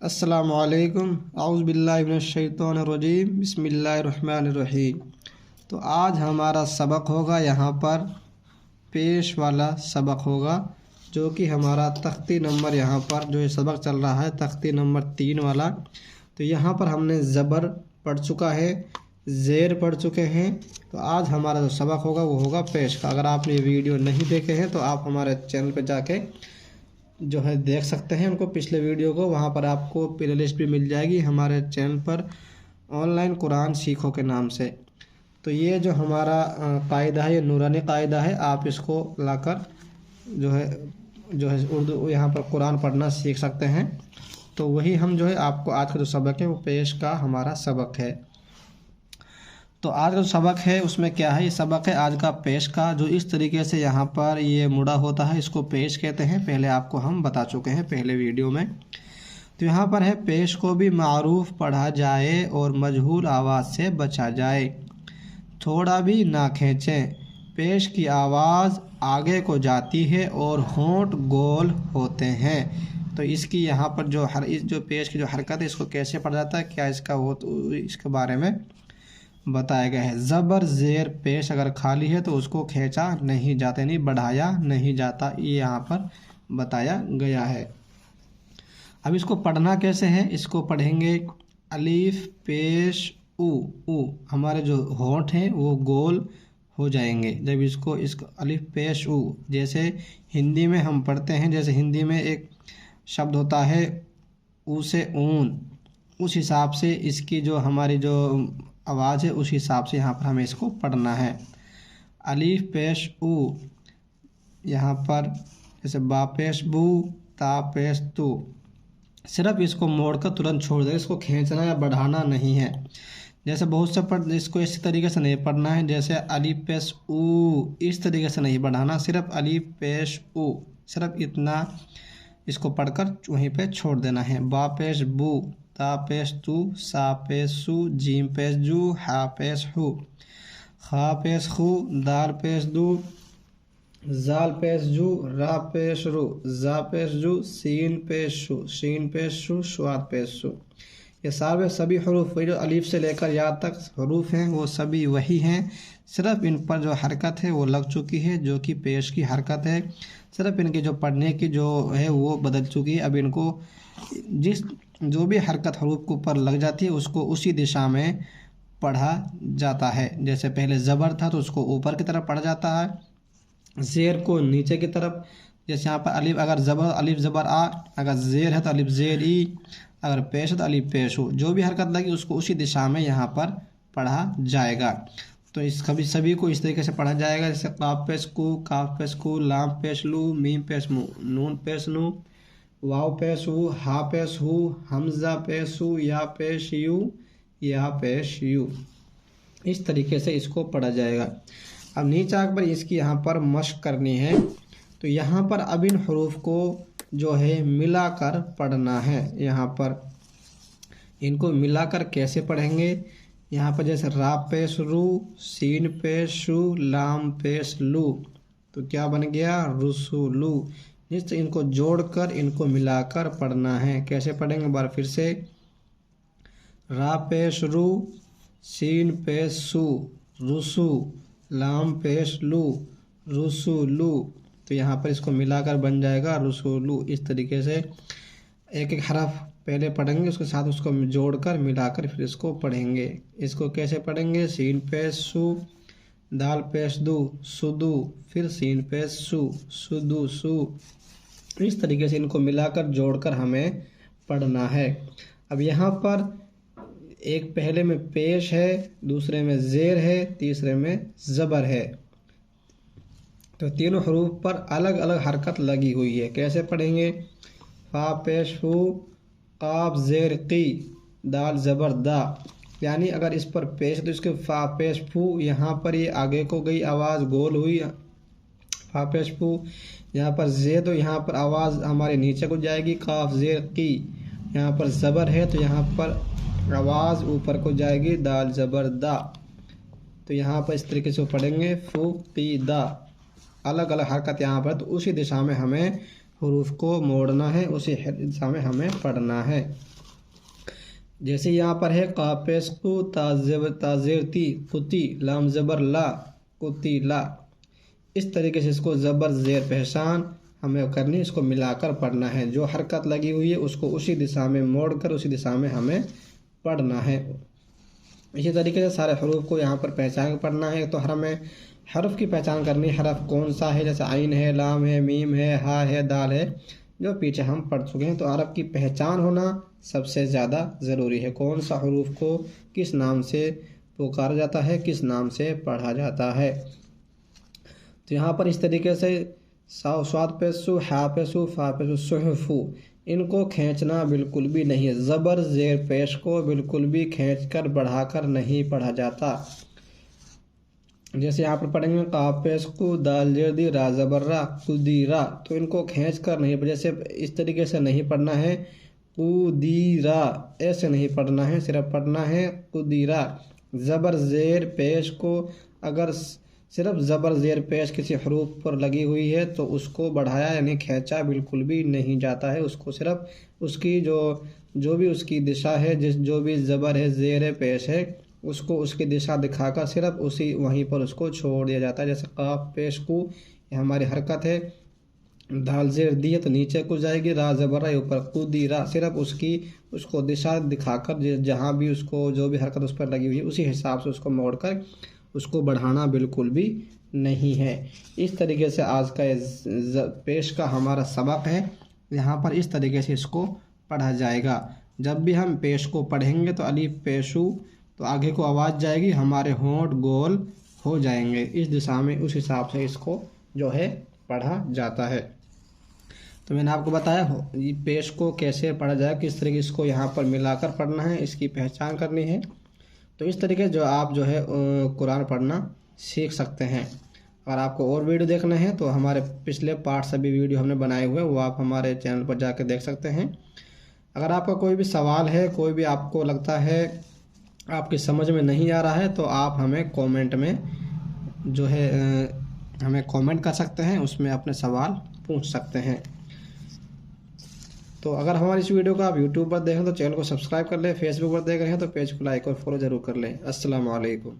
السلام علیکم، اعوذ باللہ من الشیطان الرجیم، بسم اللہ الرحمن الرحیم۔ تو آج ہمارا سبق ہوگا یہاں پر پیش والا سبق ہوگا، جو کہ ہمارا تختی نمبر یہاں پر جو یہ سبق چل رہا ہے تختی نمبر 3 والا۔ تو یہاں پر ہم نے زبر پڑھ چکا ہے، زیر پڑھ چکے ہیں۔ تو آج ہمارا جو سبق ہوگا وہ ہوگا پیش کا۔ اگر آپ نے یہ ویڈیو نہیں دیکھے ہیں تو آپ ہمارے چینل پہ جا کے جو ہے دیکھ سکتے ہیں ان کو، پچھلے ویڈیو کو۔ وہاں پر آپ کو پلے لسٹ بھی مل جائے گی ہمارے چینل پر، آن لائن قرآن سیکھو کے نام سے۔ تو یہ جو ہمارا قاعدہ ہے، یہ نورانی قاعدہ ہے، آپ اس کو لا کر جو ہے اردو یہاں پر قرآن پڑھنا سیکھ سکتے ہیں۔ تو وہی ہم جو ہے آپ کو آج کا جو سبق ہے وہ پیش کا ہمارا سبق ہے۔ تو آج کا جو سبق ہے اس میں کیا ہے، یہ سبق ہے آج کا پیش کا، جو اس طریقے سے یہاں پر یہ مڑا ہوتا ہے اس کو پیش کہتے ہیں۔ پہلے آپ کو ہم بتا چکے ہیں پہلے ویڈیو میں۔ تو یہاں پر ہے پیش کو بھی معروف پڑھا جائے اور مجہول آواز سے بچا جائے، تھوڑا بھی نہ کھینچیں۔ پیش کی آواز آگے کو جاتی ہے اور ہونٹ گول ہوتے ہیں۔ تو اس کی یہاں پر جو پیش کی جو حرکت ہے اس کو کیسے پڑھا جاتا ہے، کیا اس کا وہ اس کے بارے میں بتایا گیا ہے۔ زبر زیر پیش اگر خالی ہے تو اس کو کھینچا نہیں جاتا، یعنی بڑھایا نہیں جاتا، یہ یہاں پر بتایا گیا ہے۔ اب اس کو پڑھنا کیسے ہے، اس کو پڑھیں گے الف پیش او۔ ہمارے جو ہونٹ ہیں وہ گول ہو جائیں گے جب اس کو الف پیش او، جیسے ہندی میں ہم پڑھتے ہیں، جیسے ہندی میں ایک شبد ہوتا ہے او سے اون، اس حساب سے اس کی جو ہماری جو آواز ہے اس حساب سے یہاں پر ہمیں اس کو پڑھنا ہے۔ الف پیش او، یہاں پر جیسے با پیش بو، تا پیش تو، صرف اس کو موڑ کر ترنت چھوڑ دیں، اس کو کھینچنا یا بڑھانا نہیں ہے۔ جیسے بہت سے اس کو اسی طریقے سے نہیں پڑھنا ہے، جیسے الف پیش او اس طریقے سے نہیں بڑھانا، صرف الف پیش او، صرف اتنا اس کو پڑھ کر وہیں پہ چھوڑ دینا ہے۔ با پیش بو، تا پیش تو، سا پیش سو، جیم پیش جو، ہا پیش ہو، خا پیش خو، دال پیش دو، زال پیش جو، را پیش رو، زا پیش جو، سین پیش شو، شین پیش شو، شواد پیش شو۔ یہ سبھی حروف جو الف سے لے کر یا تک حروف ہیں وہ سبھی وہی ہیں، صرف ان پر جو حرکت ہے وہ لگ چکی ہے، جو کہ پیش کی حرکت ہے۔ صرف ان کی جو پڑھنے کی جو ہے وہ بدل چکی ہے۔ اب ان کو جو بھی حرکت حروف کے اوپر لگ جاتی ہے اس کو اسی دشا میں پڑھا جاتا ہے۔ جیسے پہلے زبر تھا تو اس کو اوپر کی طرف پڑھا جاتا ہے، زیر کو نیچے کی طرف۔ جیسے یہاں پر الف اگر الف زبر آ، اگر زیر ہے تو الف زیر ای، اگر پیش ہے تو الف پیش ہو، جو بھی حرکت لگی اس کو اسی دشا میں یہاں پر پڑھا جائے گا۔ تو اس سبھی کو اس طریقے سے پڑھا جائے گا، جیسے قاف پیش کو، کاف پیش کو، لام پیش لو، میم پیش مو، نون پیش نو، واو پیش ہو، ہا پیش ہو، حمزہ پیش ہو، یا پیش یو، یا پیش یو۔ اس طریقے سے اس کو پڑھا جائے گا۔ اب نیچے پر اس کی یہاں پر مشق کرنی ہے۔ تو یہاں پر اب ان حروف کو جو ہے ملا کر پڑھنا ہے۔ یہاں پر ان کو ملا کر کیسے پڑھیں گے، یہاں پر جیسے را پیش رو، سین پیش شو، لام پیش لو، تو کیا بن گیا رسولو۔ جس سے ان کو جوڑ کر ان کو ملا کر پڑھنا ہے۔ کیسے پڑھیں گے، بار پھر سے، را پیش رو، سین پیش سو، رسو، لام پیش لو، رسولو۔ تو یہاں پر اس کو ملا کر بن جائے گا رسولو۔ اس طریقے سے ایک ایک حرف پہلے پڑھیں گے، اس کے ساتھ اس کو جوڑ کر ملا کر پھر اس کو پڑھیں گے۔ اس کو کیسے پڑھیں گے، سین پیش سو، دال پیش دو، سدو، پھر سین پیش سو، سدو سو۔ اس طریقے سے ان کو ملا کر جوڑ کر ہمیں پڑھنا ہے۔ اب یہاں پر ایک پہلے میں پیش ہے، دوسرے میں زیر ہے، تیسرے میں زبر ہے۔ تو تینوں حروف پر الگ الگ حرکت لگی ہوئی ہے۔ کیسے پڑھیں گے، فا پیش فو، قاف زیر قی، دال زبر دا، یعنی اگر اس پر پیش تو اس کے فا پیش فو، یہاں پر یہ آگے کو گئی آواز گول ہوئی، فا پیش فو۔ یہاں پر زیر تو یہاں پر آواز ہمارے نیچے کو جائے گی، قاف زیر قی۔ یہاں پر زبر ہے تو یہاں پر آواز اوپر کو جائے گی، دال زبر دا۔ تو یہاں پر اس طریقے سے پڑھیں گے فو قی دا، الگ الگ حرکت یہاں پر۔ تو اسی دشا میں ہمیں حروف کو موڑنا ہے، اسی دشا میں ہمیں پڑھنا ہے۔ جیسے یہاں پر ہے قاپیس کو تازیرتی قتی لام زبر لا قتی لا، اس طریقے سے اس کو زبر زیر پہچان ہمیں کرنی، اس کو ملا کر پڑھنا ہے، جو حرکت لگی ہوئی ہے اس کو اسی دشا میں موڑ کر اسی دشا میں ہمیں پڑھنا ہے۔ اسی طریقے سے سارے حروف کو یہاں پر پہچان کر پڑھنا ہے۔ تو ہمیں حرف کی پہچان کرنی، حرف کون سا ہے، جیسے عین ہے، لام ہے، میم ہے، ہا ہے، دال ہے، جو پیچھے ہم پڑھ چکے ہیں۔ تو حرف کی پہچان ہونا سب سے زیادہ ضروری ہے، کون سا حروف کو کس نام سے پکارا جاتا ہے، کس نام سے پڑھا جاتا ہے۔ تو یہاں پر اس طریقے سے صاد پہ سو، ہا پہ سو، فا پہ سو، صحفو، ان کو کھینچنا بالکل بھی نہیں ہے، زبر زیر پیش کو بالکل بھی کھینچ کر بڑھا کر نہیں پڑھا جاتا۔ جیسے یہاں پر پڑھیں گے قاف پیش کو، دال زیر دی، را زبر را، قدیرا، تو ان کو کھینچ کر نہیں، جیسے اس طریقے سے نہیں پڑھنا ہے، قدیرا ایسے نہیں پڑھنا ہے، صرف پڑھنا ہے قدیرا۔ زبر زیر پیش کو اگر صرف زبر زیر پیش کسی حروف پر لگی ہوئی ہے تو اس کو بڑھایا یعنی کھینچا بالکل بھی نہیں جاتا ہے، اس کو صرف اس کی جو بھی اس کی دشا ہے، جو بھی زبر ہے زیر پیش ہے، اس کو اس کی دشا دکھا کر صرف اسی وہیں پر اس کو چھوڑ دیا جاتا ہے۔ جیسے قاف پیش کو، یہ ہماری حرکت ہے، دال زیر دی ہے تو نیچے کو جائے گی، را زبر را اوپر، قدیرا صرف اس کو دشا دکھا کر جہاں بھی اس کو جو بھی حرکت اس پر لگی ہوئی ہے اسی حساب سے اس کو موڑ کر اس کو بڑھانا بالکل بھی نہیں ہے۔ اس طریقے سے آج کا پیش کا ہمارا سبق ہے، یہاں پر اس طریقے سے اس کو پڑھا جائے گا۔ جب بھی ہم پیش کو پڑھیں گے تو الف پیشو تو آگے کو آواز جائے گی، ہمارے ہونٹ گول ہو جائیں گے، اس دشا میں اس حساب سے اس کو جو ہے پڑھا جاتا ہے۔ تو میں نے آپ کو بتایا پیش کو کیسے پڑھا جائے، کس طریقے اس کو یہاں پر ملا کر پڑھنا ہے، اس کی پہچان کرنی ہے۔ تو اس طریقے جو آپ جو ہے قرآن پڑھنا سیکھ سکتے ہیں۔ اگر آپ کو اور ویڈیو دیکھنا ہے تو ہمارے پچھلے پارٹ سبھی ویڈیو ہم نے بنائے ہوئے، وہ آپ ہمارے چینل پر جا کے دیکھ سکتے ہیں۔ اگر آپ کا کوئی بھی سوال ہے، کوئی بھی آپ کو لگتا ہے آپ کی سمجھ میں نہیں آ رہا ہے تو آپ ہمیں کومنٹ میں جو ہے ہمیں کومنٹ کر سکتے ہیں، اس میں اپنے سوال پوچھ سکتے ہیں۔ تو اگر ہماری اس ویڈیو کو آپ یوٹیوب پر دیکھیں تو چینل کو سبسکرائب کر لیں، فیس بک پر دیکھ رہے ہیں تو پیج کو لائک اور فالو ضرور کر لیں۔ السلام علیکم۔